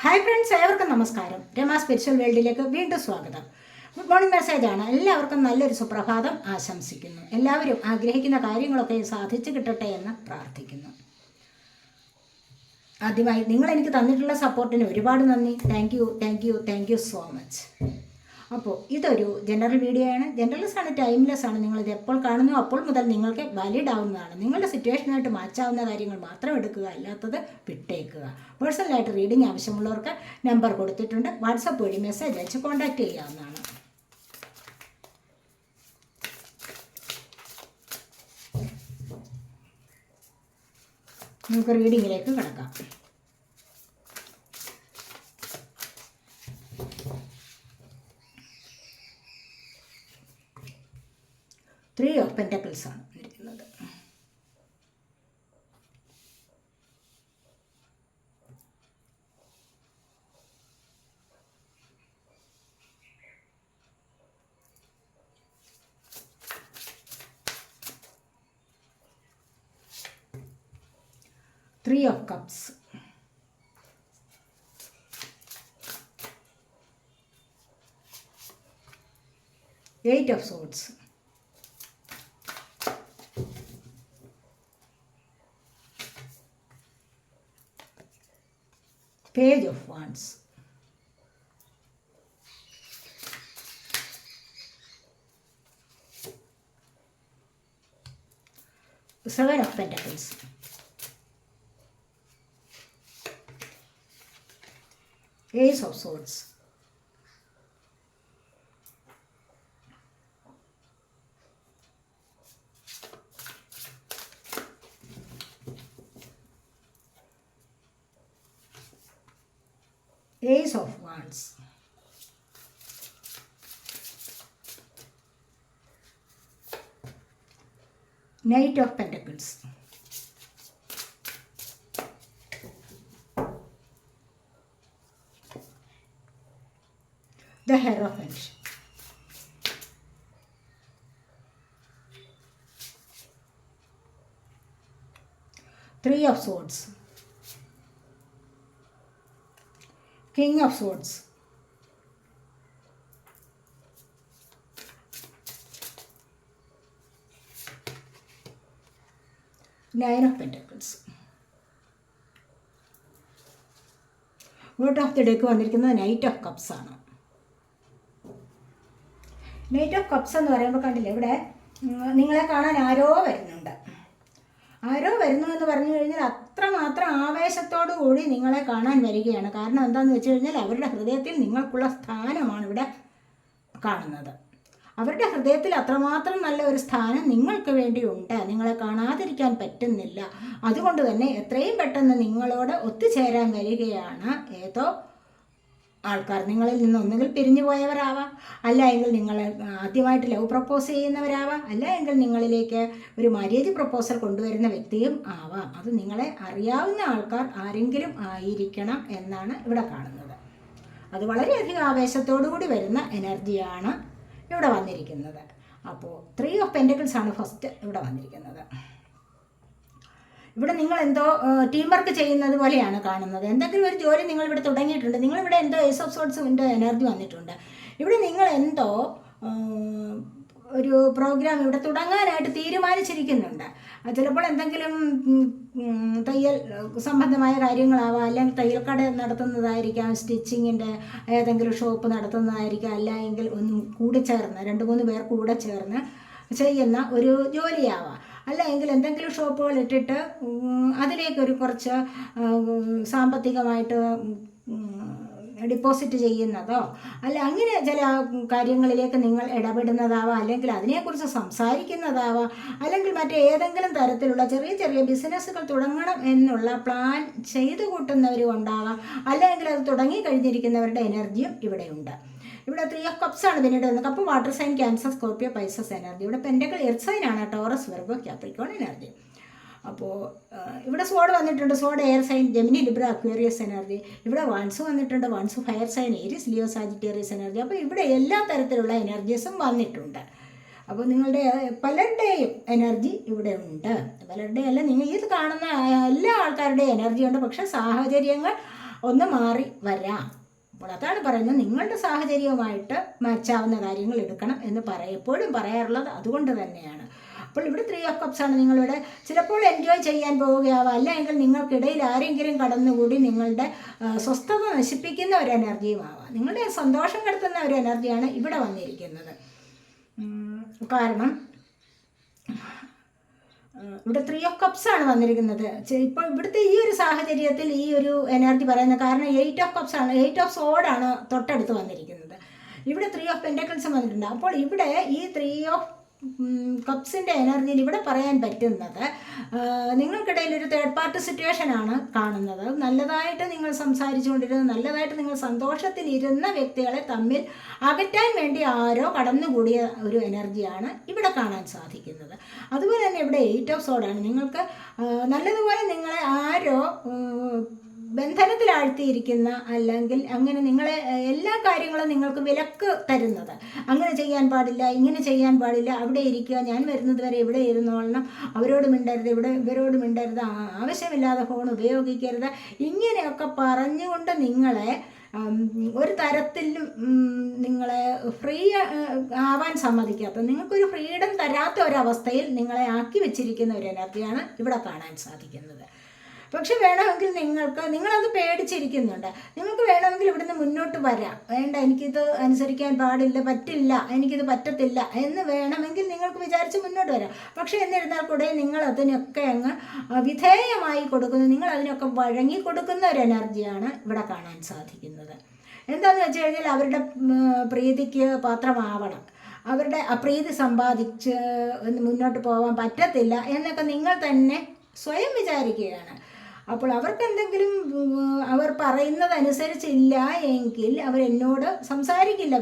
Hi friends, ഏവർക്കും നമസ്കാരം. Rama spiritual വേൾഡിലേക്ക് വീണ്ടും സ്വാഗതം. ഗുഡ് മോർണിംഗ് മെസ്സേജാണ്. എല്ലാവർക്കും നല്ലൊരു സുപ്രഭാതം ആശംസിക്കുന്നു. എല്ലാവരും ആഗ്രഹിക്കുന്ന കാര്യങ്ങളൊക്കെ സാധിച്ചു കിട്ടട്ടെ എന്ന് പ്രാർത്ഥിക്കുന്നു. ആദ്യമായി നിങ്ങൾ എനിക്ക് തന്നിട്ടുള്ള സപ്പോർട്ടിന് ഒരുപാട് നന്ദി. Thank you so much. അപ്പോൾ ഇതൊരു ജനറൽ വീഡിയോ ആണ്. ജനറൽസ് ആണ്, ടൈംലെസ് ആണ്. നിങ്ങളിത് എപ്പോൾ കാണുന്നു അപ്പോൾ മുതൽ നിങ്ങൾക്ക് വാലിഡ് ആവുന്നതാണ്. നിങ്ങളുടെ സിറ്റുവേഷനായിട്ട് മാച്ചാവുന്ന കാര്യങ്ങൾ മാത്രം എടുക്കുക, അല്ലാത്തത് വിട്ടേക്കുക. പേഴ്സണലായിട്ട് റീഡിംഗ് ആവശ്യമുള്ളവർക്ക് നമ്പർ കൊടുത്തിട്ടുണ്ട്. വാട്സപ്പ് വഴി മെസ്സേജ് അയച്ച് കോൺടാക്റ്റ് ചെയ്യാവുന്നതാണ്. നമുക്ക് റീഡിങ്ങിലേക്ക് കിടക്കാം. ത്രീ ഓഫ് പെൻറ്റക്കിൾസ് ആണ് ഇരിക്കുന്നത്. Three of cups, eight of swords, Page of Wands, Seven of Pentacles, Ace of Swords, Ace of Wands, Knight of Pentacles, the Hierophant, Three of Swords, King of Swords, Nine of Pentacles. Word of the deck വന്നിരിക്കുന്നത് knight of cups ആണ്. Knight of cups എന്ന് പറയുമ്പോൾ കണ്ടില്ലേ, ഇവിടെ നിങ്ങളെ കാണാൻ ആരോ വരുന്നുണ്ട്. ആരോ വരുന്നു എന്ന് പറഞ്ഞു കഴിഞ്ഞാൽ അത്രമാത്രം ആവേശത്തോടു കൂടി നിങ്ങളെ കാണാൻ വരികയാണ്. കാരണം എന്താണെന്ന് വെച്ച് കഴിഞ്ഞാൽ അവരുടെ ഹൃദയത്തിൽ നിങ്ങൾക്കുള്ള സ്ഥാനമാണ് ഇവിടെ കാണുന്നത്. അവരുടെ ഹൃദയത്തിൽ അത്രമാത്രം നല്ല ഒരു സ്ഥാനം നിങ്ങൾക്ക് വേണ്ടിയുണ്ട്. നിങ്ങളെ കാണാതിരിക്കാൻ പറ്റുന്നില്ല. അതുകൊണ്ട് തന്നെ എത്രയും പെട്ടെന്ന് നിങ്ങളോട് ഒത്തുചേരാൻ വരികയാണ് ഏതോ ആൾക്കാർ. നിങ്ങളിൽ നിന്ന് ഒന്നുകിൽ പിരിഞ്ഞു പോയവരാവാം, അല്ല എങ്കിൽ നിങ്ങൾ ആദ്യമായിട്ട് ലവ് പ്രപ്പോസ് ചെയ്യുന്നവരാവാം, അല്ല എങ്കിൽ നിങ്ങളിലേക്ക് ഒരു മാര്യേജ് പ്രപ്പോസൽ കൊണ്ടുവരുന്ന വ്യക്തിയും ആവാം. അത് നിങ്ങളെ അറിയാവുന്ന ആൾക്കാർ ആരെങ്കിലും ആയിരിക്കണം എന്നാണ് ഇവിടെ കാണുന്നത്. അത് വളരെയധികം ആവേശത്തോടു കൂടി വരുന്ന എനർജിയാണ് ഇവിടെ വന്നിരിക്കുന്നത്. അപ്പോൾ ത്രീ ഓഫ് പെൻറ്റക്കിൾസ് ആണ് ഫസ്റ്റ് ഇവിടെ വന്നിരിക്കുന്നത്. ഇവിടെ നിങ്ങൾ എന്തോ ടീം വർക്ക് ചെയ്യുന്നത് പോലെയാണ് കാണുന്നത്. എന്തെങ്കിലും ഒരു ജോലി നിങ്ങൾ ഇവിടെ തുടങ്ങിയിട്ടുണ്ട്. നിങ്ങളിവിടെ എന്തോ ഏസ് ഓഫ് സോർട്സിൻ്റെ എനർജി വന്നിട്ടുണ്ട്. ഇവിടെ നിങ്ങൾ എന്തോ ഒരു പ്രോഗ്രാം ഇവിടെ തുടങ്ങാനായിട്ട് തീരുമാനിച്ചിരിക്കുന്നുണ്ട്. ചിലപ്പോൾ എന്തെങ്കിലും തയ്യൽ സംബന്ധമായ കാര്യങ്ങളാവാം, അല്ലെങ്കിൽ തയ്യൽ കട നടത്തുന്നതായിരിക്കാം, സ്റ്റിച്ചിങ്ങിൻ്റെ ഏതെങ്കിലും ഷോപ്പ് നടത്തുന്നതായിരിക്കാം, അല്ല എങ്കിൽ ഒന്നും കൂടി ചേർന്ന് 2-3 പേർ കൂടെ ചേർന്ന് ചെയ്യുന്ന ഒരു ജോലിയാവാം, അല്ല എങ്കിൽ എന്തെങ്കിലും ഷോപ്പുകൾ ഇട്ടിട്ട് അതിലേക്കൊരു കുറച്ച് സാമ്പത്തികമായിട്ട് ഡിപ്പോസിറ്റ് ചെയ്യുന്നതോ, അല്ല അങ്ങനെ ചില കാര്യങ്ങളിലേക്ക് നിങ്ങൾ ഇടപെടുന്നതാവാം, അല്ലെങ്കിൽ അതിനെക്കുറിച്ച് സംസാരിക്കുന്നതാവാം, അല്ലെങ്കിൽ മറ്റേതെങ്കിലും തരത്തിലുള്ള ചെറിയ ചെറിയ ബിസിനസ്സുകൾ തുടങ്ങണം എന്നുള്ള പ്ലാൻ ചെയ്തു കൂട്ടുന്നവരും ഉണ്ടാകാം, അല്ലെങ്കിൽ അത് തുടങ്ങി കഴിഞ്ഞിരിക്കുന്നവരുടെ എനർജിയും ഇവിടെയുണ്ട്. ഇവിടെ ത്രീ ഓഫ് കപ്സ് ആണ് പിന്നീട് വരുന്നത്. Cup water sign, Cancer, Scorpio, Pisces energy. ഇവിടെ പെൻറ്റക്കിൾ എർത്ത് സൈനാണ്, ടോറസ്, വെർഗോ, ക്യാപ്രിക്കോൺ എനർജി. അപ്പോൾ ഇവിടെ സോഡ് വന്നിട്ടുണ്ട്. Sword air sign, Gemini, Libra, Aquarius energy. ഇവിടെ വാൺസ് വന്നിട്ടുണ്ട്. Wands fire sign, Aries, Leo, Sagittarius energy. അപ്പോൾ ഇവിടെ എല്ലാ തരത്തിലുള്ള എനർജീസും വന്നിട്ടുണ്ട്. അപ്പോൾ നിങ്ങളുടെ പലരുടെയും എനർജി ഇവിടെ ഉണ്ട്. പലരുടെയും അല്ല, നിങ്ങൾ ഇത് കാണുന്ന എല്ലാ ആൾക്കാരുടെയും എനർജി ഉണ്ട്. പക്ഷേ സാഹചര്യങ്ങൾ ഒന്ന് മാറി വരാം. അപ്പോൾ അതാണ് പറയുന്നത്, നിങ്ങളുടെ സാഹചര്യവുമായിട്ട് മാച്ചാവുന്ന കാര്യങ്ങൾ എടുക്കണം എന്ന് എപ്പോഴും പറയാറുള്ളത് അതുകൊണ്ട് തന്നെയാണ്. അപ്പോൾ ഇവിടെ 3 ഓഫ് കപ്സ് ആണ്. നിങ്ങളിവിടെ ചിലപ്പോൾ എൻജോയ് ചെയ്യാൻ പോവുകയാവാം, അല്ലെങ്കിൽ നിങ്ങൾക്കിടയിൽ ആരെങ്കിലും കടന്നുകൂടി നിങ്ങളുടെ സ്വസ്ഥത നശിപ്പിക്കുന്ന ഒരു എനർജിയുമാവാം. നിങ്ങളുടെ സന്തോഷം കെടുത്തുന്ന ഒരു എനർജിയാണ് ഇവിടെ വന്നിരിക്കുന്നത്. കാരണം ഇവിടെ 3 ഓഫ് കപ്സ് ആണ് വന്നിരിക്കുന്നത്. ഇപ്പോൾ ഇവിടുത്തെ ഈ ഒരു സാഹചര്യത്തിൽ ഈ ഒരു എനർജി പറയുന്നത് കാരണം 8 ഓഫ് കപ്സ് ആണ്, 8 ഓഫ് സോഡാണ് തൊട്ടടുത്ത് വന്നിരിക്കുന്നത്. ഇവിടെ 3 ഓഫ് പെൻറ്റക്കിൾസ് വന്നിട്ടുണ്ട്. അപ്പോൾ ഇവിടെ ഈ 3 ഓഫ് കപ്സിൻ്റെ എനർജിയിൽ ഇവിടെ പറയാൻ പറ്റുന്നത് നിങ്ങൾക്കിടയിൽ ഒരു തേർഡ് പാർട്ടി സിറ്റുവേഷനാണ് കാണുന്നത്. നല്ലതായിട്ട് നിങ്ങൾ സംസാരിച്ചുകൊണ്ടിരുന്ന, നല്ലതായിട്ട് നിങ്ങൾ സന്തോഷത്തിലിരുന്ന വ്യക്തികളെ തമ്മിൽ അകറ്റാൻ വേണ്ടി ആരോ കടന്നുകൂടിയ ഒരു എനർജിയാണ് ഇവിടെ കാണാൻ സാധിക്കുന്നത്. അതുപോലെ തന്നെ ഇവിടെ 8 ഓഫ് സോഡാണ്. നിങ്ങൾക്ക് നല്ലതുപോലെ നിങ്ങളെ ആരോ ബന്ധനത്തിലാഴ്ത്തിയിരിക്കുന്ന, അല്ലെങ്കിൽ അങ്ങനെ നിങ്ങളെ എല്ലാ കാര്യങ്ങളും നിങ്ങൾക്ക് വിലക്ക് തരുന്നത്, അങ്ങനെ ചെയ്യാൻ പാടില്ല, ഇങ്ങനെ ചെയ്യാൻ പാടില്ല, അവിടെ ഇരിക്കുക, ഞാൻ വരുന്നത് വരെ ഇവിടെ ഇരുന്നോളണം, അവരോട് മിണ്ടരുത്, ഇവരോട് മിണ്ടരുത്, ആവശ്യമില്ലാതെ ഫോൺ ഉപയോഗിക്കരുത്, ഇങ്ങനെയൊക്കെ പറഞ്ഞുകൊണ്ട് നിങ്ങളെ ഒരു തരത്തിലും നിങ്ങളെ ഫ്രീ ആവാൻ സമ്മതിക്കാത്ത, നിങ്ങൾക്കൊരു ഫ്രീഡം തരാത്ത ഒരവസ്ഥയിൽ നിങ്ങളെ ആക്കി വെച്ചിരിക്കുന്ന ഒരു എനർജിയാണ് ഇവിടെ കാണാൻ സാധിക്കുന്നത്. പക്ഷെ വേണമെങ്കിൽ നിങ്ങളത് പേടിച്ചിരിക്കുന്നുണ്ട്. നിങ്ങൾക്ക് വേണമെങ്കിൽ ഇവിടുന്ന് മുന്നോട്ട് വരാം. വേണ്ട, എനിക്കിത് അനുസരിക്കാൻ പാടില്ല, പറ്റില്ല, എനിക്കിത് പറ്റത്തില്ല എന്ന് വേണമെങ്കിൽ നിങ്ങൾക്ക് വിചാരിച്ച് മുന്നോട്ട് വരാം. പക്ഷെ എന്നിരുന്നാൽ കൂടെ നിങ്ങൾ അതിനൊക്കെ അങ്ങ് വിധേയമായി കൊടുക്കുന്നു, നിങ്ങൾ അതിനൊക്കെ വഴങ്ങി കൊടുക്കുന്ന ഒരു എനർജിയാണ് ഇവിടെ കാണാൻ സാധിക്കുന്നത്. എന്താണെന്ന് വെച്ച് കഴിഞ്ഞാൽ അവരുടെ പ്രീതിക്ക് പാത്രമാവണം, അവരുടെ അപ്രീതി സമ്പാദിച്ച് മുന്നോട്ട് പോകാൻ പറ്റത്തില്ല എന്നൊക്കെ നിങ്ങൾ തന്നെ സ്വയം വിചാരിക്കുകയാണ്. അപ്പോൾ അവർക്ക് എന്തെങ്കിലും അവർ പറയുന്നതനുസരിച്ചില്ല എങ്കിൽ അവരെന്നോട് സംസാരിക്കില്ല,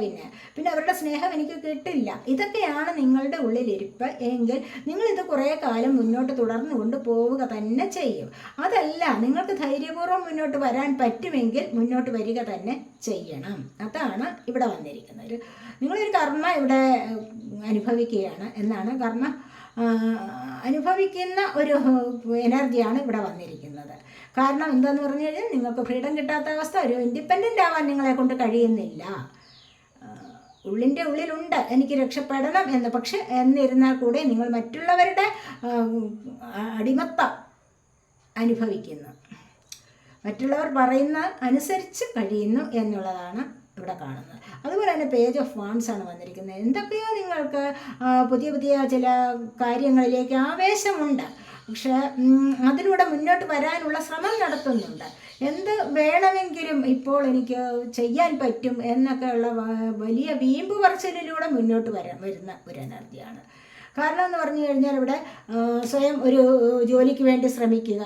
പിന്നെ അവരുടെ സ്നേഹം എനിക്ക് കിട്ടില്ല. ഇതൊക്കെയാണ് നിങ്ങളുടെ ഉള്ളിലിരിപ്പ് എങ്കിൽ നിങ്ങളിത് കുറേ കാലം മുന്നോട്ട് തുടർന്നു കൊണ്ട് പോവുക തന്നെ ചെയ്യും. അതല്ല, നിങ്ങൾക്ക് ധൈര്യപൂർവ്വം മുന്നോട്ട് വരാൻ പറ്റുമെങ്കിൽ മുന്നോട്ട് വരിക തന്നെ ചെയ്യണം. അതാണ് ഇവിടെ വന്നിരിക്കുന്നത്. നിങ്ങളൊരു കർമ്മ ഇവിടെ അനുഭവിക്കുകയാണ് എന്നാണ്, കർമ്മ അനുഭവിക്കുന്ന ഒരു എനർജിയാണ് ഇവിടെ വന്നിരിക്കുന്നത്. കാരണം എന്താണെന്ന് പറഞ്ഞു കഴിഞ്ഞാൽ നിങ്ങൾക്ക് ഫ്രീഡം കിട്ടാത്ത അവസ്ഥ, ഒരു ഇൻഡിപെൻഡൻ്റ് ആവാൻ നിങ്ങളെ കൊണ്ട് കഴിയുന്നില്ല. ഉള്ളിലുണ്ട് എനിക്ക് രക്ഷപ്പെടണം എന്ന്, പക്ഷെ എന്നിരുന്നാൽ കൂടെ നിങ്ങൾ മറ്റുള്ളവരുടെ അടിമത്തം അനുഭവിക്കുന്നു, മറ്റുള്ളവർ പറയുന്ന അനുസരിച്ച് കഴിയുന്നു എന്നുള്ളതാണ് ഇവിടെ കാണുന്നത്. അതുപോലെ തന്നെ പേജ് ഓഫ് വാൺസ് ആണ് വന്നിരിക്കുന്നത്. എന്തൊക്കെയോ നിങ്ങൾക്ക് പുതിയ ചില കാര്യങ്ങളിലേക്ക് ആവേശമുണ്ട്, പക്ഷെ അതിലൂടെ മുന്നോട്ട് വരാനുള്ള ശ്രമം നടത്തുന്നുണ്ട്. എന്ത് വേണമെങ്കിലും ഇപ്പോൾ എനിക്ക് ചെയ്യാൻ പറ്റും എന്നൊക്കെയുള്ള വലിയ വീമ്പ് പറച്ചിലിലൂടെ മുന്നോട്ട് വരുന്ന ഒരു എനർജിയാണ്. കാരണം എന്ന് പറഞ്ഞു കഴിഞ്ഞാൽ ഇവിടെ സ്വയം ഒരു ജോലിക്ക് വേണ്ടി ശ്രമിക്കുക,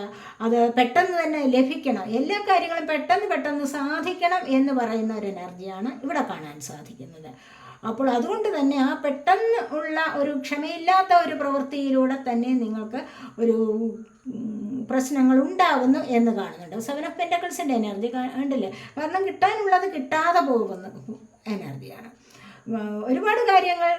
അത് പെട്ടെന്ന് തന്നെ ലഭിക്കണം, എല്ലാ കാര്യങ്ങളും പെട്ടെന്ന് സാധിക്കണം എന്ന് പറയുന്ന ഒരു എനർജിയാണ് ഇവിടെ കാണാൻ സാധിക്കുന്നത്. അപ്പോൾ അതുകൊണ്ട് തന്നെ ആ പെട്ടെന്ന് ഉള്ള ഒരു ക്ഷമയില്ലാത്ത ഒരു പ്രവൃത്തിയിലൂടെ തന്നെ നിങ്ങൾക്ക് ഒരു പ്രശ്നങ്ങൾ ഉണ്ടാകുന്നു എന്ന് കാണുന്നുണ്ട്. 7 ഓഫ് പെൻറ്റക്കിൾസിൻ്റെ എനർജി കണ്ടില്ലേ? കാരണം കിട്ടാനുള്ളത് കിട്ടാതെ പോകുന്ന എനർജിയാണ്. ഒരുപാട് കാര്യങ്ങൾ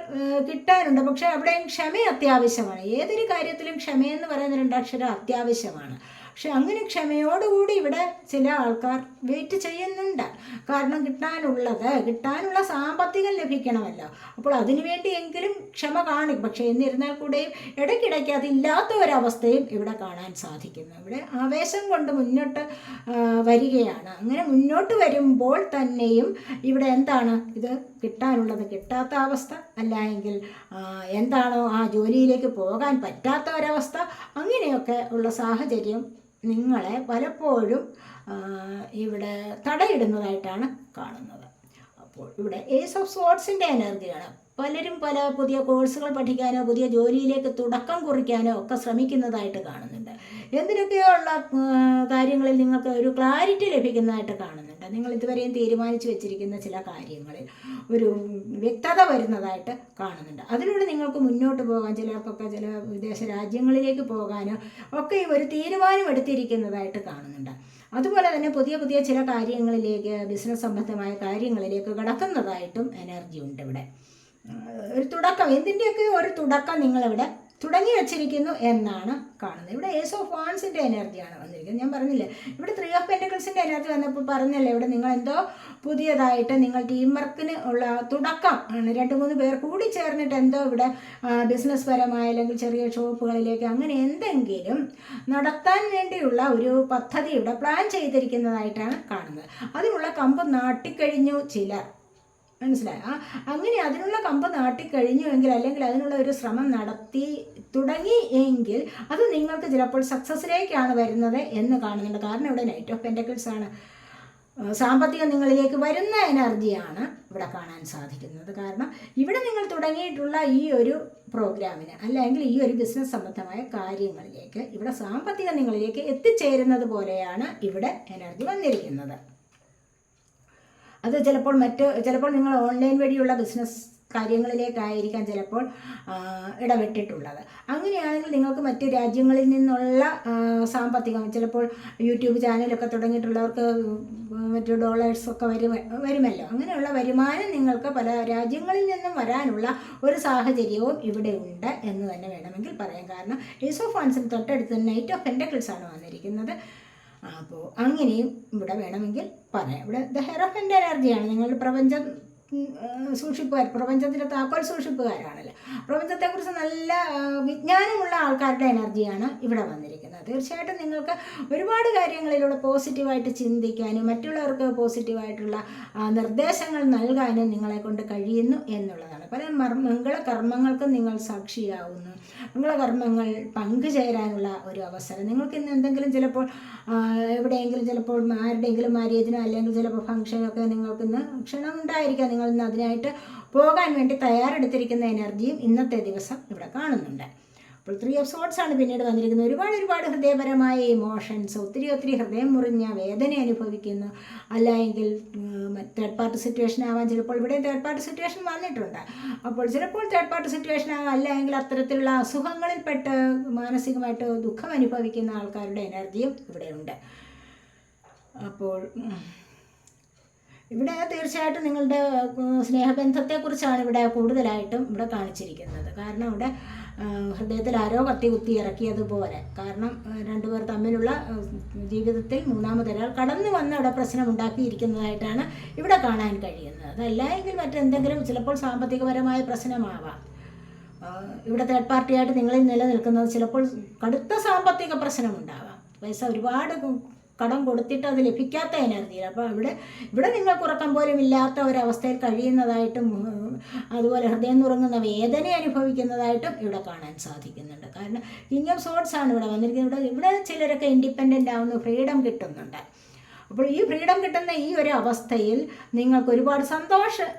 കിട്ടാനുണ്ട്, പക്ഷെ അവിടെയും ക്ഷമ അത്യാവശ്യമാണ്. ഏതൊരു കാര്യത്തിലും ക്ഷമയെന്ന് പറയുന്ന 2 അക്ഷരം അത്യാവശ്യമാണ്. പക്ഷെ അങ്ങനെ ക്ഷമയോടുകൂടി ഇവിടെ ചില ആൾക്കാർ വെയിറ്റ് ചെയ്യുന്നുണ്ട്. കാരണം കിട്ടാനുള്ള സാമ്പത്തികം ലഭിക്കണമല്ലോ. അപ്പോൾ അതിനു വേണ്ടിയെങ്കിലും ക്ഷമ കാണിക്കും. പക്ഷേ എന്നിരുന്നാൽ കൂടെയും ഇടയ്ക്കിടയ്ക്ക് അതില്ലാത്ത ഒരവസ്ഥയും ഇവിടെ കാണാൻ സാധിക്കുന്നു. ഇവിടെ ആവേശം കൊണ്ട് മുന്നോട്ട് വരികയാണ്. അങ്ങനെ മുന്നോട്ട് വരുമ്പോൾ തന്നെയും ഇവിടെ എന്താണ്, ഇത് കിട്ടാനുള്ളത് കിട്ടാത്ത അവസ്ഥ, അല്ല എങ്കിൽ എന്താണോ ആ ജോലിയിലേക്ക് പോകാൻ പറ്റാത്ത ഒരവസ്ഥ, അങ്ങനെയൊക്കെ ഉള്ള സാഹചര്യം നിങ്ങളെ പലപ്പോഴും ഇവിടെ തടയിടുന്നതായിട്ടാണ് കാണുന്നത്. അപ്പോൾ ഇവിടെ ഏസ് ഓഫ് സോർട്സിൻ്റെ എനർജിയാണ്. പലരും പല പുതിയ കോഴ്സുകൾ പഠിക്കാനോ പുതിയ ജോലിയിലേക്ക് തുടക്കം കുറിക്കാനോ ഒക്കെ ശ്രമിക്കുന്നതായിട്ട് കാണുന്നുണ്ട്. എന്തിനൊക്കെയോ ഉള്ള കാര്യങ്ങളിൽ നിങ്ങൾക്ക് ഒരു ക്ലാരിറ്റി ലഭിക്കുന്നതായിട്ട് കാണുന്നുണ്ട്. നിങ്ങൾ ഇതുവരെയും തീരുമാനിച്ചു വെച്ചിരിക്കുന്ന ചില കാര്യങ്ങളിൽ ഒരു വ്യക്തത വരുന്നതായിട്ട് കാണുന്നുണ്ട്. അതിലൂടെ നിങ്ങൾക്ക് മുന്നോട്ട് പോകാൻ, ചിലർക്കൊക്കെ ചില വിദേശ രാജ്യങ്ങളിലേക്ക് പോകാനോ ഒക്കെ ഒരു തീരുമാനം എടുത്തിരിക്കുന്നതായിട്ട് കാണുന്നുണ്ട്. അതുപോലെ തന്നെ പുതിയ ചില കാര്യങ്ങളിലേക്ക്, ബിസിനസ് സംബന്ധമായ കാര്യങ്ങളിലേക്ക് കടക്കുന്നതായിട്ടും എനർജി ഉണ്ട് ഇവിടെ. ഒരു തുടക്കം, എന്തിൻ്റെയൊക്കെ ഒരു തുടക്കം നിങ്ങളിവിടെ തുടങ്ങി വച്ചിരിക്കുന്നു എന്നാണ് കാണുന്നത്. ഇവിടെ ഏസ് ഓഫ് വാൺസിൻ്റെ എനർജിയാണ് വന്നിരിക്കുന്നത്. ഞാൻ പറഞ്ഞില്ലേ, ഇവിടെ 3 ഓഫ് പെൻറ്റക്കിൾസിൻ്റെ എനർജി വന്നപ്പോൾ പറഞ്ഞല്ലേ, ഇവിടെ നിങ്ങൾ എന്തോ പുതിയതായിട്ട് നിങ്ങൾ ടീം വർക്കിന് ഉള്ള തുടക്കം ആണ്. 2-3 പേർ കൂടി ചേർന്നിട്ട് എന്തോ ഇവിടെ ബിസിനസ് പരമായ അല്ലെങ്കിൽ ചെറിയ ഷോപ്പുകളിലേക്ക് അങ്ങനെ എന്തെങ്കിലും നടത്താൻ വേണ്ടിയുള്ള ഒരു പദ്ധതി ഇവിടെ പ്ലാൻ ചെയ്തിരിക്കുന്നതായിട്ടാണ് കാണുന്നത്. അതിനുള്ള കമ്പ് നാട്ടിക്കഴിഞ്ഞു ചിലർ, മനസ്സിലായി. അങ്ങനെ അതിനുള്ള കമ്പ് നാട്ടിക്കഴിഞ്ഞു എങ്കിൽ, അല്ലെങ്കിൽ അതിനുള്ള ഒരു ശ്രമം നടത്തി തുടങ്ങി എങ്കിൽ അത് നിങ്ങൾക്ക് ചിലപ്പോൾ സക്സസ്സിലേക്കാണ് വരുന്നത് എന്ന് കാണുന്നുണ്ട്. കാരണം ഇവിടെ നൈറ്റ് ഓഫ് പെൻറ്റക്കിൾസ് ആണ്. സാമ്പത്തികം നിങ്ങളിലേക്ക് വരുന്ന എനർജിയാണ് ഇവിടെ കാണാൻ സാധിക്കുന്നത്. കാരണം ഇവിടെ നിങ്ങൾ തുടങ്ങിയിട്ടുള്ള ഈ ഒരു പ്രോഗ്രാമിന് അല്ലെങ്കിൽ ഈ ഒരു ബിസിനസ് സംബന്ധമായ കാര്യങ്ങളിലേക്ക് ഇവിടെ സാമ്പത്തികം നിങ്ങളിലേക്ക് എത്തിച്ചേരുന്നത് പോലെയാണ് ഇവിടെ എനർജി വന്നിരിക്കുന്നത്. അത് ചിലപ്പോൾ നിങ്ങൾ ഓൺലൈൻ വഴിയുള്ള ബിസിനസ് കാര്യങ്ങളിലേക്കായിരിക്കാം ചിലപ്പോൾ ഇടപെട്ടിട്ടുള്ളത്. അങ്ങനെയാണെങ്കിൽ നിങ്ങൾക്ക് മറ്റ് രാജ്യങ്ങളിൽ നിന്നുള്ള സാമ്പത്തികം, ചിലപ്പോൾ യൂട്യൂബ് ചാനലൊക്കെ തുടങ്ങിയിട്ടുള്ളവർക്ക് മറ്റു ഡോളേഴ്സൊക്കെ വരുമല്ലോ. അങ്ങനെയുള്ള വരുമാനം നിങ്ങൾക്ക് പല രാജ്യങ്ങളിൽ നിന്നും വരാനുള്ള ഒരു സാഹചര്യവും ഇവിടെ ഉണ്ട് എന്ന് തന്നെ വേണമെങ്കിൽ പറയാം. കാരണം ഏസ് ഓഫ് വാൺസിന് തൊട്ടടുത്ത് നൈറ്റ് ഓഫ് പെൻറ്റക്കിൾസ് ആണ് വന്നിരിക്കുന്നത്. അപ്പോൾ അങ്ങനെയും ഇവിടെ വേണമെങ്കിൽ പറയാം. ഇവിടെ ദ ഹെറോഫിൻ്റെ എനർജിയാണ്. നിങ്ങളുടെ പ്രപഞ്ചം പ്രപഞ്ചത്തിൻ്റെ താക്കോൽ സൂക്ഷിപ്പുകാരാണല്ലോ. പ്രപഞ്ചത്തെക്കുറിച്ച് നല്ല വിജ്ഞാനമുള്ള ആൾക്കാരുടെ എനർജിയാണ് ഇവിടെ വന്നിരിക്കുന്നത്. തീർച്ചയായിട്ടും നിങ്ങൾക്ക് ഒരുപാട് കാര്യങ്ങളിലൂടെ പോസിറ്റീവായിട്ട് ചിന്തിക്കാനും മറ്റുള്ളവർക്ക് പോസിറ്റീവായിട്ടുള്ള നിർദ്ദേശങ്ങൾ നൽകാനും നിങ്ങളെ കൊണ്ട് കഴിയുന്നു എന്നുള്ളതാണ്. പല മംഗളകർമ്മങ്ങൾക്കും നിങ്ങൾ സാക്ഷിയാവുന്നു. മംഗളകർമ്മങ്ങൾ പങ്കുചേരാനുള്ള ഒരു അവസരം നിങ്ങൾക്ക് ഇന്ന് എന്തെങ്കിലും ചിലപ്പോൾ എവിടെയെങ്കിലും ചിലപ്പോൾ ആരുടെയെങ്കിലും മാര്യേജിനോ അല്ലെങ്കിൽ ചിലപ്പോൾ ഫംഗ്ഷനൊക്കെ നിങ്ങൾക്കിന്ന് ക്ഷണം ഉണ്ടായിരിക്കാം. നിങ്ങൾ ഇന്ന് അതിനായിട്ട് പോകാൻ വേണ്ടി തയ്യാറെടുത്തിരിക്കുന്ന എനർജിയും ഇന്നത്തെ ദിവസം ഇവിടെ കാണുന്നുണ്ട്. അപ്പോൾ 3 ഓഫ് സോർട്സ് ആണ് പിന്നീട് വന്നിരിക്കുന്നത്. ഒരുപാട് ഹൃദയപരമായ ഇമോഷൻസ്, ഒത്തിരി ഹൃദയം മുറിഞ്ഞ വേദന അനുഭവിക്കുന്നു. അല്ലെങ്കിൽ തേർഡ് പാർട്ടി സിറ്റുവേഷൻ ആവാൻ ചിലപ്പോൾ ഇവിടെ തേർഡ് പാർട്ടി സിറ്റുവേഷൻ വന്നിട്ടുണ്ട്. അപ്പോൾ ചിലപ്പോൾ തേർഡ് പാർട്ടി സിറ്റുവേഷൻ ആകാം, അല്ലെങ്കിൽ അത്തരത്തിലുള്ള അസുഖങ്ങളിൽപ്പെട്ട് മാനസികമായിട്ട് ദുഃഖം അനുഭവിക്കുന്ന ആൾക്കാരുടെ എനർജിയും ഇവിടെയുണ്ട്. അപ്പോൾ ഇവിടെ തീർച്ചയായിട്ടും നിങ്ങളുടെ സ്നേഹബന്ധത്തെക്കുറിച്ചാണ് ഇവിടെ കൂടുതലായിട്ടും ഇവിടെ കാണിച്ചിരിക്കുന്നത്. കാരണം ഇവിടെ ഹൃദയത്തിൽ ആരോ കത്തി കുത്തി ഇറക്കിയതുപോലെ. കാരണം 2 പേർ തമ്മിലുള്ള ജീവിതത്തിൽ മൂന്നാമതൊരാൾ കടന്നു വന്ന് അവിടെ പ്രശ്നം ഉണ്ടാക്കിയിരിക്കുന്നതായിട്ടാണ് ഇവിടെ കാണാൻ കഴിയുന്നത്. അതല്ല എങ്കിൽ മറ്റെന്തെങ്കിലും ചിലപ്പോൾ സാമ്പത്തികപരമായ പ്രശ്നമാവാം. ഇവിടെ തേർഡ് പാർട്ടിയായിട്ട് നിങ്ങളിൽ നിലനിൽക്കുന്നത് ചിലപ്പോൾ കടുത്ത സാമ്പത്തിക പ്രശ്നമുണ്ടാവാം. പൈസ ഒരുപാട് കടം കൊടുത്തിട്ട് അത് ലഭിക്കാത്ത എനർജിയിൽ. അപ്പോൾ ഇവിടെ നിങ്ങൾക്ക് ഉറക്കം പോലും ഇല്ലാത്ത ഒരവസ്ഥയിൽ കഴിയുന്നതായിട്ടും അതുപോലെ ഹൃദയം നുറങ്ങുന്ന വേദന അനുഭവിക്കുന്നതായിട്ടും ഇവിടെ കാണാൻ സാധിക്കുന്നുണ്ട്. കാരണം കിങ് ഓഫ് സോർട്സ് ആണ് ഇവിടെ വന്നിരിക്കുന്നത്. ഇവിടെ ചിലരൊക്കെ ഇൻഡിപെൻഡൻ്റ് ആവുന്നു, ഫ്രീഡം കിട്ടുന്നുണ്ട്. അപ്പോൾ ഈ ഫ്രീഡം കിട്ടുന്ന ഈ ഒരു അവസ്ഥയിൽ നിങ്ങൾക്ക് ഒരുപാട് സന്തോഷം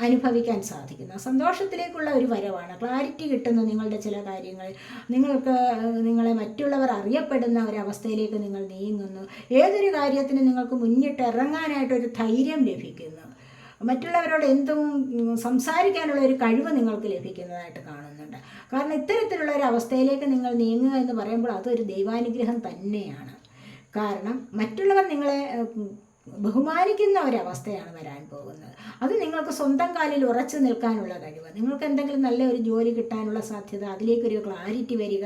അനുഭവിക്കാൻ സാധിക്കുന്നു. സന്തോഷത്തിലേക്കുള്ള ഒരു വരവാണ്. ക്ലാരിറ്റി കിട്ടുന്നു നിങ്ങളുടെ ചില കാര്യങ്ങളിൽ. നിങ്ങളെ മറ്റുള്ളവർ അറിയപ്പെടുന്ന ഒരവസ്ഥയിലേക്ക് നിങ്ങൾ നീങ്ങുന്നു. ഏതൊരു കാര്യത്തിന് നിങ്ങൾക്ക് മുന്നിട്ട് ഇറങ്ങാനായിട്ടൊരു ധൈര്യം ലഭിക്കുന്നു. മറ്റുള്ളവരോട് എന്തും സംസാരിക്കാനുള്ള ഒരു കഴിവ് നിങ്ങൾക്ക് ലഭിക്കുന്നതായിട്ട് കാണുന്നുണ്ട്. കാരണം ഇത്തരത്തിലുള്ള ഒരു അവസ്ഥയിലേക്ക് നിങ്ങൾ നീങ്ങുക എന്ന് പറയുമ്പോൾ അതൊരു ദൈവാനുഗ്രഹം തന്നെയാണ്. കാരണം മറ്റുള്ളവർ നിങ്ങളെ ബഹുമാനിക്കുന്ന ഒരവസ്ഥയാണ് വരാൻ പോകുന്നത്. അത് നിങ്ങൾക്ക് സ്വന്തം കാലിൽ ഉറച്ചു നിൽക്കാനുള്ള കഴിവ്, നിങ്ങൾക്ക് എന്തെങ്കിലും നല്ല ഒരു ജോലി കിട്ടാനുള്ള സാധ്യത, അതിലേക്കൊരു ക്ലാരിറ്റി വരിക,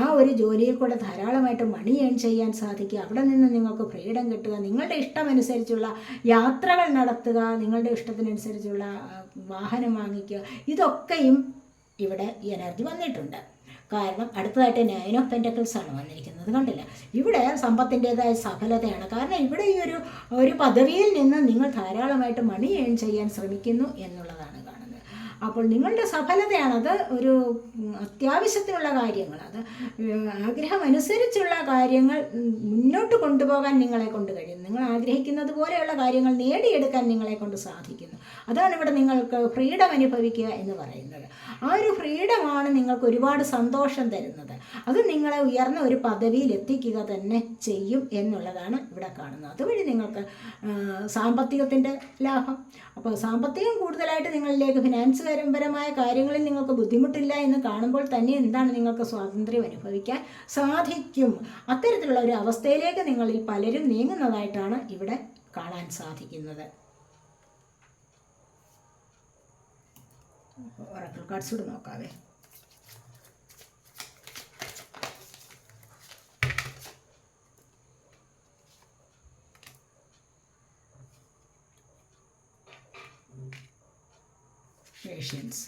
ആ ഒരു ജോലിയിൽ കൂടെ ധാരാളമായിട്ട് മണി ഏൺ ചെയ്യാൻ സാധിക്കുക, അവിടെ നിന്ന് നിങ്ങൾക്ക് ഫ്രീഡം കിട്ടുക, നിങ്ങളുടെ ഇഷ്ടമനുസരിച്ചുള്ള യാത്രകൾ നടത്തുക, നിങ്ങളുടെ ഇഷ്ടത്തിനനുസരിച്ചുള്ള വാഹനം വാങ്ങിക്കുക, ഇതൊക്കെയും ഇവിടെ ഈ എനർജി വന്നിട്ടുണ്ട്. കാരണം അടുത്തതായിട്ട് 9 ഓഫ് പെൻറ്റക്കിൾസ് ആണ് വന്നിരിക്കുന്നത്. കണ്ടില്ല, ഇവിടെ സമ്പത്തിൻ്റെതായ സഫലതയാണ്. കാരണം ഇവിടെ ഈ ഒരു പദവിയിൽ നിന്ന് നിങ്ങൾ ധാരാളമായിട്ട് മണി ഏൺ ചെയ്യാൻ ശ്രമിക്കുന്നു എന്നുള്ളതാണ് കാണുന്നത്. അപ്പോൾ നിങ്ങളുടെ സഫലതയാണത്. ഒരു അത്യാവശ്യത്തിനുള്ള കാര്യങ്ങൾ, അത് ആഗ്രഹമനുസരിച്ചുള്ള കാര്യങ്ങൾ മുന്നോട്ട് കൊണ്ടുപോകാൻ നിങ്ങളെ കൊണ്ട് കഴിയും. നിങ്ങൾ ആഗ്രഹിക്കുന്നത് പോലെയുള്ള കാര്യങ്ങൾ നേടിയെടുക്കാൻ നിങ്ങളെ കൊണ്ട് സാധിക്കുന്നു. അതാണ് ഇവിടെ നിങ്ങൾക്ക് ഫ്രീഡം അനുഭവിക്കുക എന്ന് പറയുന്നത്. ആ ഒരു ഫ്രീഡമാണ് നിങ്ങൾക്ക് ഒരുപാട് സന്തോഷം തരുന്നത്. അത് നിങ്ങളെ ഉയർന്ന ഒരു പദവിയിൽ എത്തിക്കുക തന്നെ ചെയ്യും എന്നുള്ളതാണ് ഇവിടെ കാണുന്നത്. അതുവഴി നിങ്ങൾക്ക് സാമ്പത്തികത്തിൻ്റെ ലാഭം. അപ്പോൾ സാമ്പത്തികം കൂടുതലായിട്ട് നിങ്ങളിലേക്ക് ഫിനാൻസ് പരമായ കാര്യങ്ങളിൽ നിങ്ങൾക്ക് ബുദ്ധിമുട്ടില്ല എന്ന് കാണുമ്പോൾ തന്നെ എന്താണ് നിങ്ങൾക്ക് സ്വാതന്ത്ര്യം അനുഭവിക്കാൻ സാധിക്കും. അത്തരത്തിലുള്ള ഒരു അവസ്ഥയിലേക്ക് നിങ്ങളിൽ പലരും നീങ്ങുന്നതായിട്ടാണ് ഇവിടെ കാണാൻ സാധിക്കുന്നത്. ഒറാക്കിൾ കാർഡ്സ് കൂടെ നോക്കാവേ. Patients,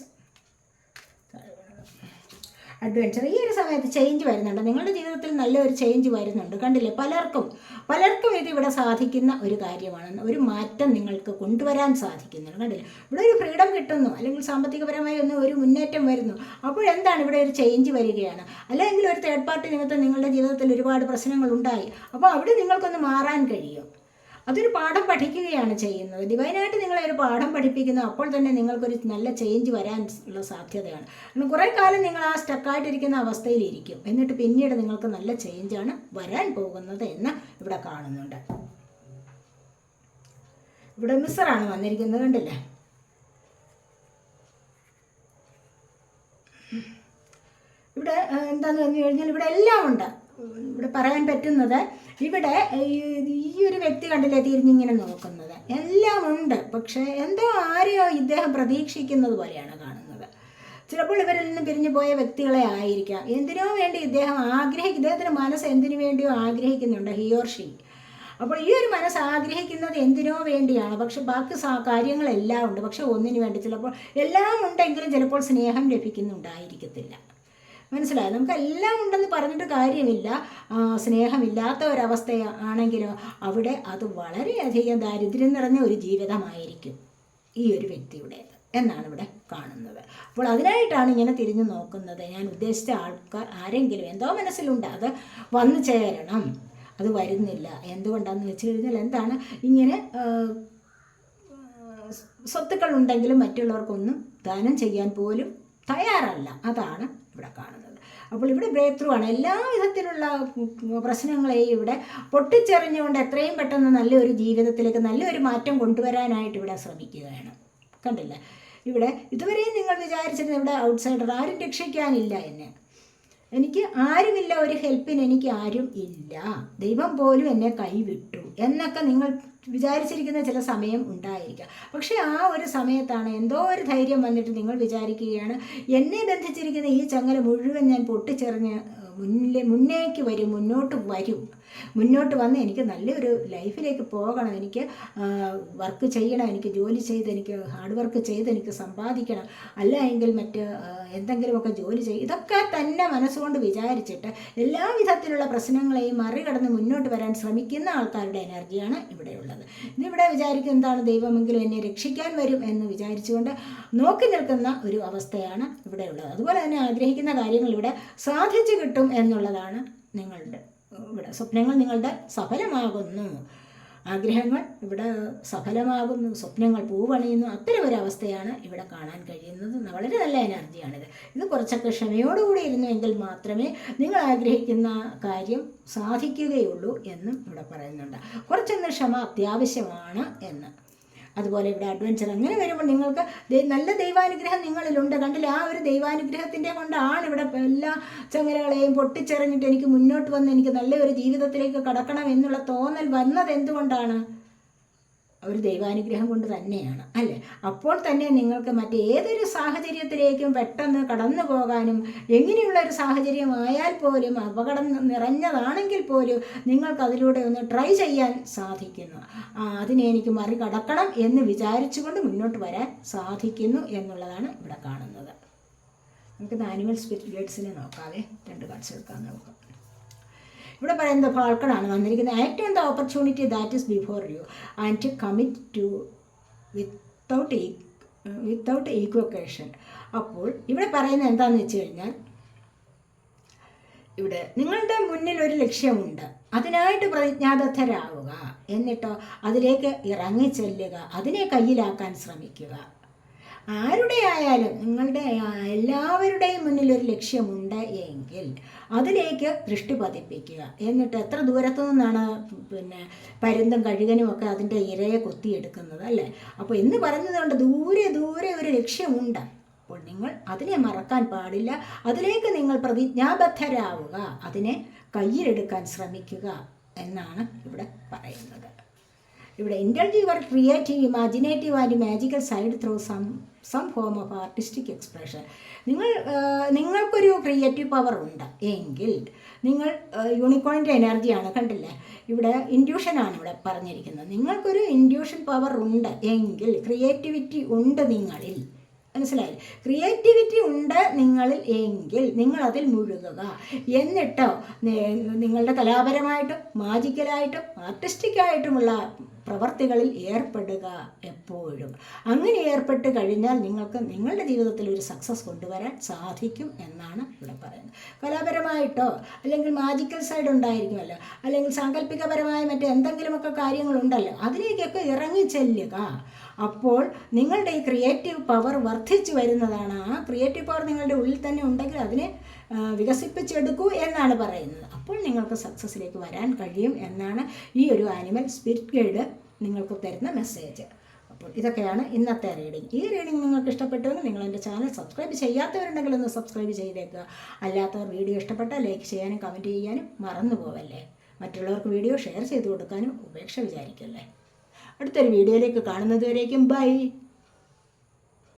adventure. ഈ ഒരു സമയത്ത് ചേഞ്ച് വരുന്നുണ്ട്, നിങ്ങളുടെ ജീവിതത്തിൽ നല്ലൊരു ചേഞ്ച് വരുന്നുണ്ട്. കണ്ടില്ലേ, പലർക്കും ഇത് ഇവിടെ സാധിക്കുന്ന ഒരു കാര്യമാണ്. ഒരു മാറ്റം നിങ്ങൾക്ക് കൊണ്ടുവരാൻ സാധിക്കുന്നുണ്ട്. കണ്ടില്ലേ, ഇവിടെ ഒരു ഫ്രീഡം കിട്ടുന്നു, അല്ലെങ്കിൽ സാമ്പത്തികപരമായി ഒരു മുന്നേറ്റം വരുന്നു. അപ്പോഴെന്താണ് ഇവിടെ ഒരു ചേഞ്ച് വരികയാണ്. അല്ലെങ്കിൽ ഒരു തേർഡ് പാർട്ടി നിമിത്തം നിങ്ങളുടെ ജീവിതത്തിൽ ഒരുപാട് പ്രശ്നങ്ങൾ ഉണ്ടായി. അപ്പോൾ അവിടെ നിങ്ങൾക്കൊന്ന് മാറാൻ കഴിയും. അതൊരു പാഠം പഠിക്കുകയാണ് ചെയ്യുന്നത്. ഡിവൈനായിട്ട് നിങ്ങളെ ഒരു പാഠം പഠിപ്പിക്കുന്നു. അപ്പോൾ തന്നെ നിങ്ങൾക്കൊരു നല്ല ചേഞ്ച് വരാൻ ഉള്ള സാധ്യതയാണ്. കാരണം കുറേ കാലം നിങ്ങൾ ആ സ്റ്റക്കായിട്ടിരിക്കുന്ന അവസ്ഥയിലിരിക്കും. എന്നിട്ട് പിന്നീട് നിങ്ങൾക്ക് നല്ല ചേഞ്ചാണ് വരാൻ പോകുന്നത് എന്ന് ഇവിടെ കാണുന്നുണ്ട്. ഇവിടെ മിസ്സറാണ് വന്നിരിക്കുന്നത്, കണ്ടില്ലേ. ഇവിടെ എന്താണെന്ന് പറഞ്ഞു കഴിഞ്ഞാൽ ഇവിടെ എല്ലാം ഉണ്ട്. ഇവിടെ പറയാൻ പറ്റുന്നത്, ഇവിടെ ഈ ഒരു വ്യക്തി കണ്ടില്ലേ തിരിഞ്ഞിങ്ങനെ നോക്കുന്നത്, എല്ലാം ഉണ്ട്. പക്ഷേ എന്തോ ആരെയോ ഇദ്ദേഹം പ്രതീക്ഷിക്കുന്നത് പോലെയാണ് കാണുന്നത്. ചിലപ്പോൾ ഇവരിൽ നിന്ന് പിരിഞ്ഞു പോയ വ്യക്തികളെ ആയിരിക്കാം. എന്തിനോ വേണ്ടി ഇദ്ദേഹത്തിന് മനസ്സ് എന്തിനു വേണ്ടിയോ ആഗ്രഹിക്കുന്നുണ്ട്, ഹി ഓർ ഷീ. അപ്പോൾ ഈ ഒരു മനസ്സ് ആഗ്രഹിക്കുന്നത് എന്തിനോ വേണ്ടിയാണ്. പക്ഷെ ബാക്കി കാര്യങ്ങളെല്ലാം ഉണ്ട്, പക്ഷെ ഒന്നിനു വേണ്ടി. ചിലപ്പോൾ എല്ലാം ഉണ്ടെങ്കിലും ചിലപ്പോൾ സ്നേഹം ലഭിക്കുന്നുണ്ടായിരിക്കത്തില്ല. മനസ്സിലായി. നമുക്ക് എല്ലാം ഉണ്ടെന്ന് പറഞ്ഞിട്ട് കാര്യമില്ല. സ്നേഹമില്ലാത്ത ഒരവസ്ഥ ആണെങ്കിലോ അവിടെ അത് വളരെയധികം ദാരിദ്ര്യം നിറഞ്ഞ ഒരു ജീവിതമായിരിക്കും ഈ ഒരു വ്യക്തിയുടേത് എന്നാണ് ഇവിടെ കാണുന്നത്. അപ്പോൾ അതിനായിട്ടാണ് ഇങ്ങനെ തിരിഞ്ഞു നോക്കുന്നത്. ഞാൻ ഉദ്ദേശിച്ച ആൾക്കാർ ആരെങ്കിലും എന്തോ മനസ്സിലുണ്ട്, അത് വന്നു ചേരണം. അത് വരുന്നില്ല. എന്തുകൊണ്ടാണെന്ന് വെച്ച് കഴിഞ്ഞാൽ എന്താണ്, ഇങ്ങനെ സ്വത്തുക്കൾ ഉണ്ടെങ്കിലും മറ്റുള്ളവർക്കൊന്നും ദാനം ചെയ്യാൻ പോലും തയ്യാറല്ല. അതാണ് ഇവിടെ കാണുന്നത്. അപ്പോൾ ഇവിടെ ബ്രേക്ക് ത്രൂ ആണ്. എല്ലാ വിധത്തിലുള്ള പ്രശ്നങ്ങളെയും ഇവിടെ പൊട്ടിച്ചെറിഞ്ഞുകൊണ്ട് എത്രയും പെട്ടെന്ന് നല്ലൊരു ജീവിതത്തിലേക്ക് നല്ലൊരു മാറ്റം കൊണ്ടുവരാനായിട്ട് ഇവിടെ ശ്രമിക്കുകയാണ്. കണ്ടില്ല, ഇവിടെ ഇതുവരെയും നിങ്ങൾ വിചാരിച്ചിരുന്നു ഇവിടെ ഔട്ട്സൈഡർ, ആരും രക്ഷിക്കാനില്ല എന്നെ, എനിക്ക് ആരുമില്ല, ഒരു ഹെൽപ്പിന് എനിക്ക് ആരും ഇല്ല, ദൈവം പോലും എന്നെ കൈവിട്ടു എന്നൊക്കെ നിങ്ങൾ വിചാരിച്ചിരിക്കുന്ന ചില സമയം ഉണ്ടായിരിക്കാം. പക്ഷേ ആ ഒരു സമയത്താണ് എന്തോ ഒരു ധൈര്യം വന്നിട്ട് നിങ്ങൾ വിചാരിക്കുകയാണ്, എന്നെ ബന്ധിച്ചിരിക്കുന്ന ഈ ചങ്ങല മുഴുവൻ ഞാൻ പൊട്ടിച്ചെറിഞ്ഞ് മുന്നേക്ക് വരും, മുന്നോട്ട് വന്ന് എനിക്ക് നല്ലൊരു ലൈഫിലേക്ക് പോകണം, എനിക്ക് വർക്ക് ചെയ്യണം, എനിക്ക് ജോലി ചെയ്ത്, എനിക്ക് ഹാർഡ് വർക്ക് ചെയ്ത് എനിക്ക് സമ്പാദിക്കണം, അല്ല എങ്കിൽ മറ്റ് എന്തെങ്കിലുമൊക്കെ ജോലി ചെയ്യും. ഇതൊക്കെ തന്നെ മനസ്സുകൊണ്ട് വിചാരിച്ചിട്ട് എല്ലാ വിധത്തിലുള്ള പ്രശ്നങ്ങളെയും മറികടന്ന് മുന്നോട്ട് വരാൻ ശ്രമിക്കുന്ന ആൾക്കാരുടെ എനർജിയാണ് ഇവിടെയുള്ളത്. ഇതിവിടെ വിചാരിക്കും എന്താണ്, ദൈവമെങ്കിലും എന്നെ രക്ഷിക്കാൻ വരും എന്ന് വിചാരിച്ചുകൊണ്ട് നോക്കി നിൽക്കുന്ന ഒരു അവസ്ഥയാണ് ഇവിടെയുള്ളത്. അതുപോലെ തന്നെ ആഗ്രഹിക്കുന്ന കാര്യങ്ങൾ ഇവിടെ സാധിച്ചു കിട്ടും എന്നുള്ളതാണ് നിങ്ങളുടെ ഇവിടെ. സ്വപ്നങ്ങൾ നിങ്ങളുടെ സഫലമാകുന്നു, ആഗ്രഹങ്ങൾ ഇവിടെ സഫലമാകുന്നു, സ്വപ്നങ്ങൾ പൂവണിയുന്നു. അത്തരം ഒരു അവസ്ഥയാണ് ഇവിടെ കാണാൻ കഴിയുന്നത്. വളരെ നല്ല എനർജിയാണിത്. ഇത് കുറച്ചൊക്കെ ക്ഷമയോടുകൂടി ഇരുന്നുവെങ്കിൽ മാത്രമേ നിങ്ങൾ ആഗ്രഹിക്കുന്ന കാര്യം സാധിക്കുകയുള്ളൂ എന്നും ഇവിടെ പറയുന്നുണ്ട്. കുറച്ചൊന്ന് ക്ഷമ അത്യാവശ്യമാണ് എന്ന്. അതുപോലെ ഇവിടെ അഡ്വഞ്ചർ അങ്ങനെ വരുമ്പോൾ നിങ്ങൾക്ക് നല്ല ദൈവാനുഗ്രഹം നിങ്ങളിലുണ്ട്. കണ്ടില്ല, ആ ഒരു ദൈവാനുഗ്രഹത്തിൻ്റെ കൊണ്ടാണ് ഇവിടെ എല്ലാ ചങ്ങലകളെയും പൊട്ടിച്ചെറിഞ്ഞിട്ട് എനിക്ക് മുന്നോട്ട് വന്ന് എനിക്ക് നല്ലൊരു ജീവിതത്തിലേക്ക് കടക്കണം എന്നുള്ള തോന്നൽ വന്നത് എന്തുകൊണ്ടാണ്? ഒരു ദൈവാനുഗ്രഹം കൊണ്ട് തന്നെയാണ്, അല്ലേ? അപ്പോൾ തന്നെ നിങ്ങൾക്ക് മറ്റേതൊരു സാഹചര്യത്തിലേക്കും പെട്ടെന്ന് കടന്നു പോകാനും, എങ്ങനെയുള്ള ഒരു സാഹചര്യമായാൽ പോലും അപകടം നിറഞ്ഞതാണെങ്കിൽ പോലും നിങ്ങൾക്ക് അതിലൂടെ ഒന്ന് ട്രൈ ചെയ്യാൻ സാധിക്കുന്നു. അതിനെ എനിക്ക് മറികടക്കണം എന്ന് വിചാരിച്ചുകൊണ്ട് മുന്നോട്ട് വരാൻ സാധിക്കുന്നു എന്നുള്ളതാണ് ഇവിടെ കാണുന്നത്. നമുക്ക് ആനിമൽ സ്പിരിറ്റ് ഗൈഡ്സിനെ നോക്കാവേ. 2 കാർഡ്സ് എടുക്കാൻ നോക്കാം. ഇവിടെ പറയുന്നത് ഫാൾക്കണാണ് വന്നിരിക്കുന്നത്. Act on the opportunity that is before you and to commit to without equivocation. അപ്പോൾ ഇവിടെ പറയുന്നത് എന്താണെന്ന് വെച്ച് കഴിഞ്ഞാൽ, ഇവിടെ നിങ്ങളുടെ മുന്നിൽ ഒരു ലക്ഷ്യമുണ്ട്, അതിനായിട്ട് പ്രതിജ്ഞാബദ്ധരാവുക, എന്നിട്ടോ അതിലേക്ക് ഇറങ്ങിച്ചെല്ലുക, അതിനെ കയ്യിലാക്കാൻ ശ്രമിക്കുക. ആരുടെ ആയാലും നിങ്ങളുടെ എല്ലാവരുടെയും മുന്നിൽ ഒരു ലക്ഷ്യമുണ്ട് എങ്കിൽ അതിലേക്ക് ദൃഷ്ടി പതിപ്പിക്കുക. എന്നിട്ട് എത്ര ദൂരത്തു നിന്നാണ് പരുന്തും കഴുകനും ഒക്കെ അതിൻ്റെ ഇരയെ കൊത്തിയെടുക്കുന്നത്, അല്ലേ? അപ്പോൾ എന്ന് പറഞ്ഞതുകൊണ്ട് ദൂരെ ഒരു ലക്ഷ്യമുണ്ട്. അപ്പോൾ നിങ്ങൾ അതിനെ മറക്കാൻ പാടില്ല. അതിലേക്ക് നിങ്ങൾ പ്രതിജ്ഞാബദ്ധരാവുക, അതിനെ കയ്യിലെടുക്കാൻ ശ്രമിക്കുക എന്നാണ് ഇവിടെ പറയുന്നത്. ഇവിടെ indulge your creative, imaginative and magical side through some form of artistic expression. നിങ്ങൾക്കൊരു ക്രിയേറ്റീവ് പവർ ഉണ്ട് എങ്കിൽ നിങ്ങൾ യൂണിക്കോണിൻ്റെ എനർജിയാണ്, കണ്ടില്ലേ? ഇവിടെ ഇൻഡ്യൂഷനാണ് ഇവിടെ പറഞ്ഞിരിക്കുന്നത്. നിങ്ങൾക്കൊരു ഇൻഡ്യൂഷൻ പവർ ഉണ്ട് എങ്കിൽ, ക്രിയേറ്റിവിറ്റി ഉണ്ട് നിങ്ങളിൽ മനസ്സിലായി? ക്രിയേറ്റിവിറ്റി ഉണ്ട് നിങ്ങളിൽ എങ്കിൽ നിങ്ങളതിൽ മുഴുകുക. എന്നിട്ടോ നിങ്ങളുടെ കലാപരമായിട്ടും മാജിക്കലായിട്ടും ആർട്ടിസ്റ്റിക്കായിട്ടുമുള്ള പ്രവർത്തികളിൽ ഏർപ്പെടുക എപ്പോഴും. അങ്ങനെ ഏർപ്പെട്ട് കഴിഞ്ഞാൽ നിങ്ങൾക്ക് നിങ്ങളുടെ ജീവിതത്തിൽ ഒരു സക്സസ് കൊണ്ടുവരാൻ സാധിക്കും എന്നാണ് ഇവിടെ പറയുന്നത്. കലാപരമായിട്ടോ അല്ലെങ്കിൽ മാജിക്കൽ സൈഡ് ഉണ്ടായിരിക്കുമല്ലോ, അല്ലെങ്കിൽ സാങ്കല്പികപരമായ മറ്റെന്തെങ്കിലുമൊക്കെ കാര്യങ്ങളുണ്ടല്ലോ, അതിലേക്കൊക്കെ ഇറങ്ങി ചെല്ലുക. അപ്പോൾ നിങ്ങളുടെ ഈ ക്രിയേറ്റീവ് പവർ വർദ്ധിച്ചു വരുന്നതാണ്. ആ ക്രിയേറ്റീവ് പവർ നിങ്ങളുടെ ഉള്ളിൽ തന്നെ ഉണ്ടെങ്കിൽ അതിനെ വികസിപ്പിച്ചെടുക്കൂ എന്നാണ് പറയുന്നത്. അപ്പോൾ നിങ്ങൾക്ക് സക്സസ്സിലേക്ക് വരാൻ കഴിയും എന്നാണ് ഈ ഒരു ആനിമൽ സ്പിരിറ്റ് ഗൈഡ് നിങ്ങൾക്ക് തരുന്ന മെസ്സേജ്. അപ്പോൾ ഇതൊക്കെയാണ് ഇന്നത്തെ റീഡിംഗ്. ഈ റീഡിംഗ് നിങ്ങൾക്ക് ഇഷ്ടപ്പെട്ടുവെങ്കിൽ നിങ്ങൾ എൻ്റെ ചാനൽ സബ്സ്ക്രൈബ് ചെയ്യാത്തവരുണ്ടെങ്കിൽ ഒന്ന് സബ്സ്ക്രൈബ് ചെയ്തേക്കുക. അല്ലാത്തവർ വീഡിയോ ഇഷ്ടപ്പെട്ടാൽ ലൈക്ക് ചെയ്യാനും കമൻറ്റ് ചെയ്യാനും മറന്നു പോവല്ലേ. മറ്റുള്ളവർക്ക് വീഡിയോ ഷെയർ ചെയ്ത് കൊടുക്കാനും ഉപേക്ഷ വിചാരിക്കല്ലേ. അടുത്തൊരു വീഡിയോയിലേക്ക് കാണുന്നത് വരേക്കും ബൈ.